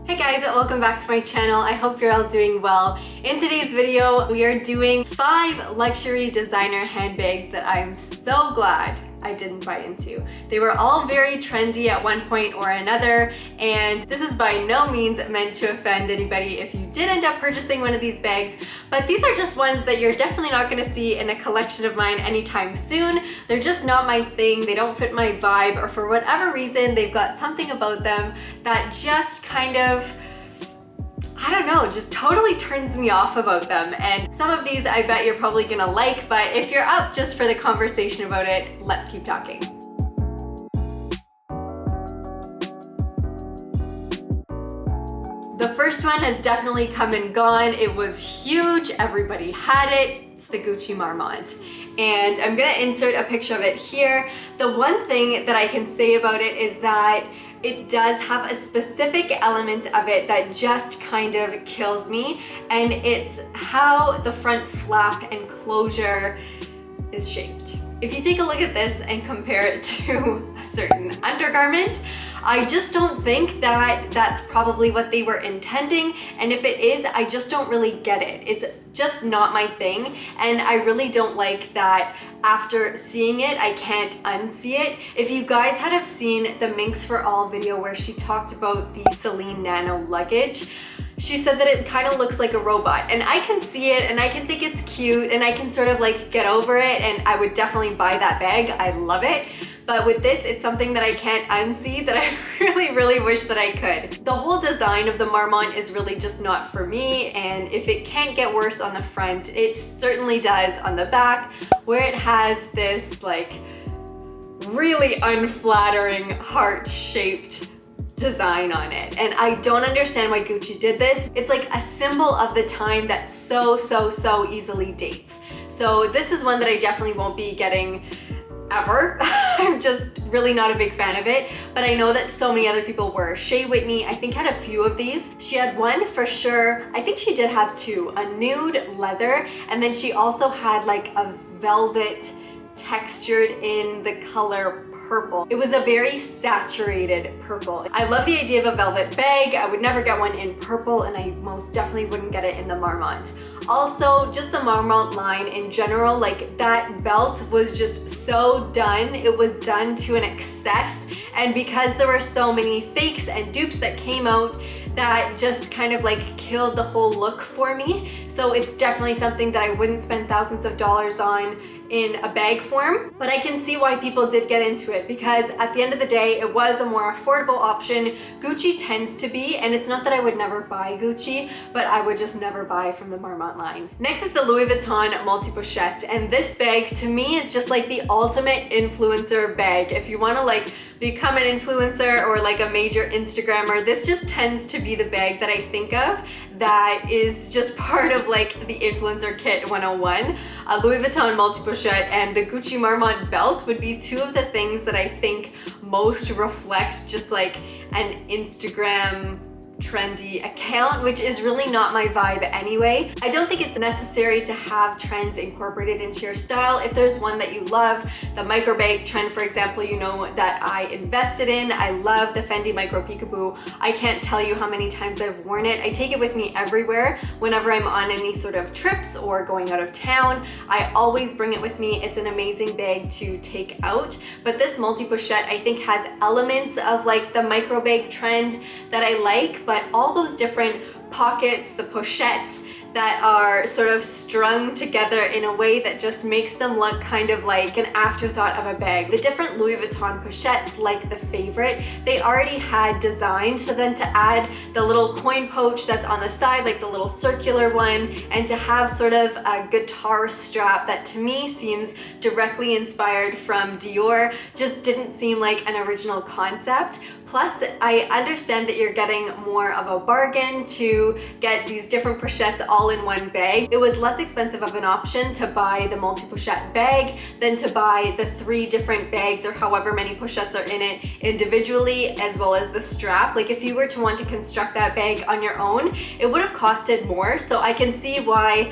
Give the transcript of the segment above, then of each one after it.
Hey guys, welcome back to my channel. I hope you're all doing well. In today's video, we are doing 5 luxury designer handbags that I'm so glad I didn't buy into. They were all very trendy at one point or another, and this is by no means meant to offend anybody if you did end up purchasing one of these bags, but these are just ones that you're definitely not gonna see in a collection of mine anytime soon. They're just not my thing, they don't fit my vibe, or for whatever reason, they've got something about them that just kind of, I don't know, just totally turns me off about them. And some of these I bet you're probably gonna like, but if you're up just for the conversation about it, let's keep talking. The first one has definitely come and gone. It was huge, everybody had it. It's the Gucci Marmont. And I'm gonna insert a picture of it here. The one thing that I can say about it is that it does have a specific element of it that just kind of kills me, and it's how the front flap and closure is shaped. If you take a look at this and compare it to a certain undergarment, I just don't think that that's probably what they were intending, and if it is, I just don't really get it. It's just not my thing, and I really don't like that after seeing it, I can't unsee it. If you guys had have seen the Minx for All video where she talked about the Celine Nano luggage, she said that it kind of looks like a robot, and I can see it and I can think it's cute and I can sort of like get over it, and I would definitely buy that bag. I love it. But with this, it's something that I can't unsee that I really wish that I could. The whole design of the Marmont is really just not for me, and if it can't get worse on the front, it certainly does on the back, where it has this like really unflattering heart-shaped design on it. And I don't understand why Gucci did this. It's like a symbol of the time that so easily dates. So this is one that I definitely won't be getting ever. I'm just really not a big fan of it, but I know that so many other people were. Shea Whitney, I think, had a few of these. She had one for sure. I think she did have 2, a nude leather, and then she also had like a velvet textured in the color purple. It was a very saturated purple. I love the idea of a velvet bag. I would never get one in purple, and I most definitely wouldn't get it in the Marmont. Also, just the Marmont line in general, like that belt was just so done. It was done to an excess, and because there were so many fakes and dupes that came out, that just kind of like killed the whole look for me. So it's definitely something that I wouldn't spend thousands of dollars on in a bag form, but I can see why people did get into it, because at the end of the day, it was a more affordable option. Gucci tends to be, and it's not that I would never buy Gucci, but I would just never buy from the Marmont line. Next is the Louis Vuitton multi-pochette, and this bag to me is just like the ultimate influencer bag. If you want to like become an influencer or like a major Instagrammer, this just tends to be the bag that I think of that is just part of like the influencer kit 101. A Louis Vuitton multi-pochette and the Gucci Marmont belt would be 2 of the things that I think most reflect just like an Instagram trendy account, which is really not my vibe anyway. I don't think it's necessary to have trends incorporated into your style. If there's one that you love, the micro bag trend, for example, you know that I invested in. I love the Fendi Micro Peekaboo. I can't tell you how many times I've worn it. I take it with me everywhere. Whenever I'm on any sort of trips or going out of town, I always bring it with me. It's an amazing bag to take out. But this multi-pochette, I think, has elements of like the micro bag trend that I like, but all those different pockets, the pochettes that are sort of strung together in a way that just makes them look kind of like an afterthought of a bag. The different Louis Vuitton pochettes, like the Favorite, they already had designed, so then to add the little coin pouch that's on the side, like the little circular one, and to have sort of a guitar strap that to me seems directly inspired from Dior, just didn't seem like an original concept. Plus, I understand that you're getting more of a bargain to get these different pochettes all in one bag. It was less expensive of an option to buy the multi-pochette bag than to buy the 3 different bags or however many pochettes are in it individually, as well as the strap. Like if you were to want to construct that bag on your own, it would have costed more. So I can see why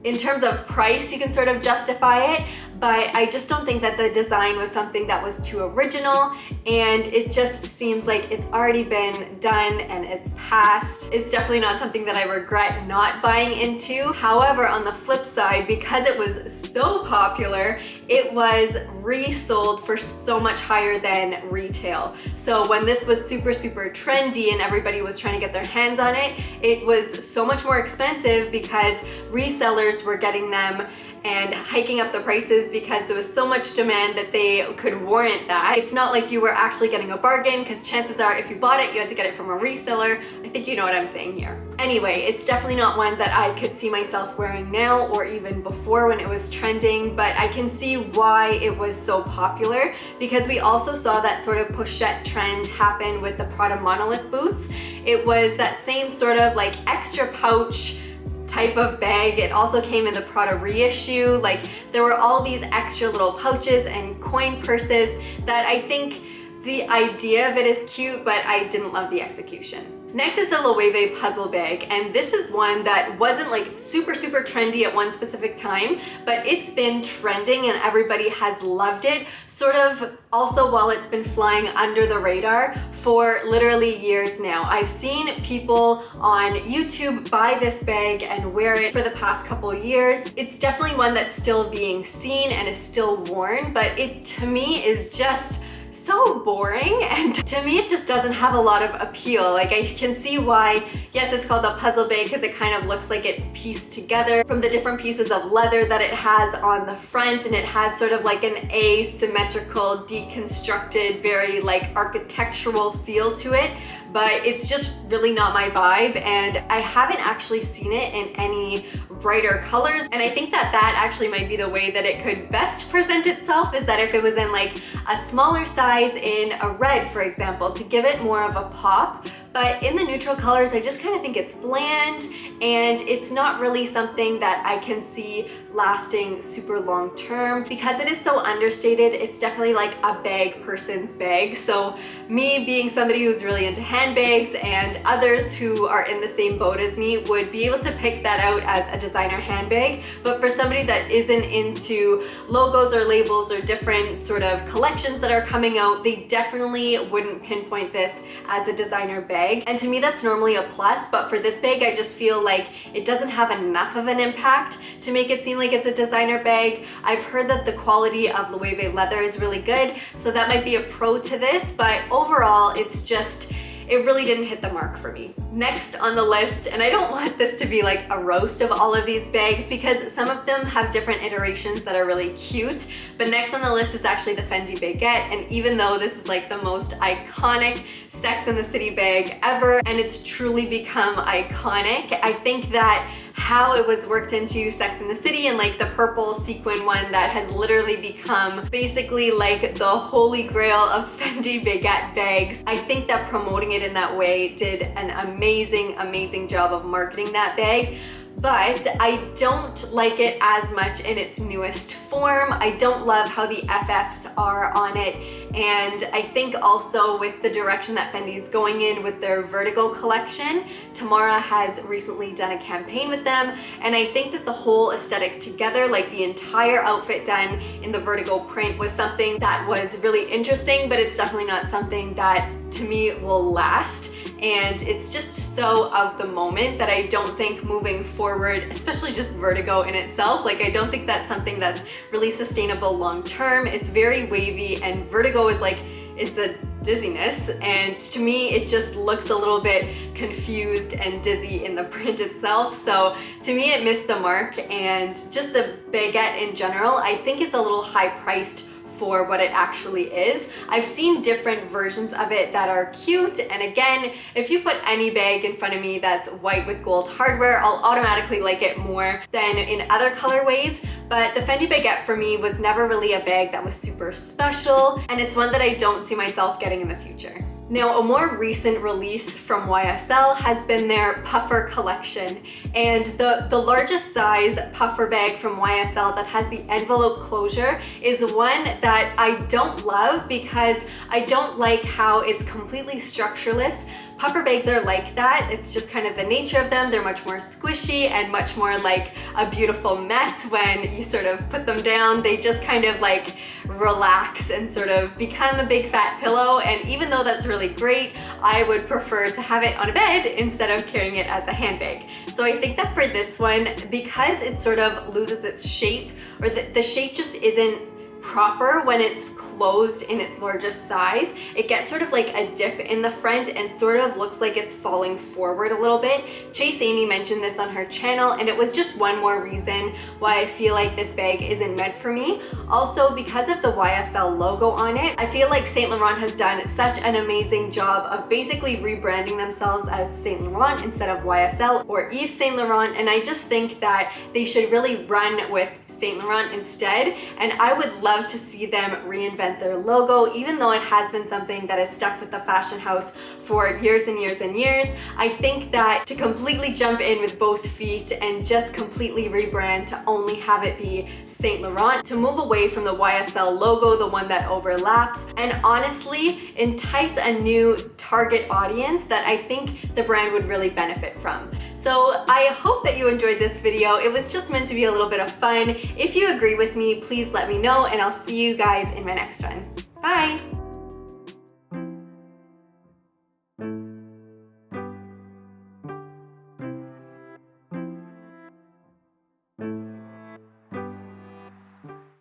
in terms of price, you can sort of justify it, but I just don't think that the design was something that was too original, and it just seems like it's already been done and it's past. It's definitely not something that I regret not buying into. However, on the flip side, because it was so popular, it was resold for so much higher than retail. So when this was super trendy and everybody was trying to get their hands on it, it was so much more expensive because resellers were getting them and hiking up the prices because there was so much demand that they could warrant that. It's not like you were actually getting a bargain, because chances are if you bought it, you had to get it from a reseller. I think you know what I'm saying here. Anyway, it's definitely not one that I could see myself wearing now or even before when it was trending, but I can see why it was so popular, because we also saw that sort of pochette trend happen with the Prada monolith boots. It was that same sort of like extra pouch type of bag. It also came in the Prada reissue. Like, there were all these extra little pouches and coin purses that I think the idea of it is cute, but I didn't love the execution. Next is the Loewe puzzle bag, and this is one that wasn't like super trendy at one specific time, but it's been trending and everybody has loved it, sort of also while it's been flying under the radar for literally years now. I've seen people on YouTube buy this bag and wear it for the past couple years. It's definitely one that's still being seen and is still worn, but it to me is just so boring, and to me it just doesn't have a lot of appeal. Like, I can see why, yes, it's called the puzzle bag because it kind of looks like it's pieced together from the different pieces of leather that it has on the front, and it has sort of like an asymmetrical, deconstructed, very like architectural feel to it, but it's just really not my vibe, and I haven't actually seen it in any brighter colors. And I think that that actually might be the way that it could best present itself, is that if it was in like a smaller size in a red, for example, to give it more of a pop. But in the neutral colors, I just kind of think it's bland, and it's not really something that I can see lasting super long term. Because it is so understated, it's definitely like a bag person's bag. So me being somebody who's really into handbags, and others who are in the same boat as me would be able to pick that out as a designer handbag. But for somebody that isn't into logos or labels or different sort of collections that are coming out, they definitely wouldn't pinpoint this as a designer bag. And to me, that's normally a plus, but for this bag, I just feel like it doesn't have enough of an impact to make it seem like it's a designer bag. I've heard that the quality of Loewe leather is really good, so that might be a pro to this, but overall, it's just, it really didn't hit the mark for me. Next on the list, and I don't want this to be like a roast of all of these bags because some of them have different iterations that are really cute, but next on the list is actually the Fendi Baguette, and even though this is like the most iconic Sex and the City bag ever, and it's truly become iconic, I think that how it was worked into Sex and the City, and like the purple sequin one that has literally become basically like the holy grail of Fendi Baguette bags. I think that promoting it in that way did an amazing job of marketing that bag. But I don't like it as much in its newest form. I don't love how the FFs are on it, and I think also with the direction that Fendi's going in with their Vertigo collection, Tamara has recently done a campaign with them, and I think that the whole aesthetic together, like the entire outfit done in the Vertigo print, was something that was really interesting, but it's definitely not something that to me will last. And it's just so of the moment that I don't think moving forward, especially just Vertigo in itself, like I don't think that's something that's really sustainable long term. It's very wavy, and Vertigo is like, it's a dizziness, and to me it just looks a little bit confused and dizzy in the print itself. So to me it missed the mark, and just the baguette in general, I think it's a little high priced for what it actually is. I've seen different versions of it that are cute, and again, if you put any bag in front of me that's white with gold hardware, I'll automatically like it more than in other colorways. But the Fendi Baguette for me was never really a bag that was super special, and it's one that I don't see myself getting in the future. Now, a more recent release from YSL has been their Puffer collection, and the largest size puffer bag from YSL that has the envelope closure is one that I don't love because I don't like how it's completely structureless, Puffer bags are like that. It's just kind of the nature of them. They're much more squishy and much more like a beautiful mess when you sort of put them down. They just kind of like relax and sort of become a big fat pillow. And even though that's really great, I would prefer to have it on a bed instead of carrying it as a handbag. So I think that for this one, because it sort of loses its shape, or the shape just isn't proper when it's closed in its largest size, it gets sort of like a dip in the front and sort of looks like it's falling forward a little bit. Chase Amy mentioned this on her channel, and it was just one more reason why I feel like this bag isn't meant for me. Also, because of the YSL logo on it, I feel like Saint Laurent has done such an amazing job of basically rebranding themselves as Saint Laurent instead of YSL or Yves Saint Laurent, and I just think that they should really run with Saint Laurent instead, and I would love to see them reinvent their logo, even though it has been something that has stuck with the fashion house for years and years and years. I think that to completely jump in with both feet and just completely rebrand to only have it be Saint Laurent, to move away from the YSL logo, the one that overlaps, and honestly entice a new target audience that I think the brand would really benefit from. So I hope that you enjoyed this video. It was just meant to be a little bit of fun. If you agree with me, please let me know, and I'll see you guys in my next one. Bye!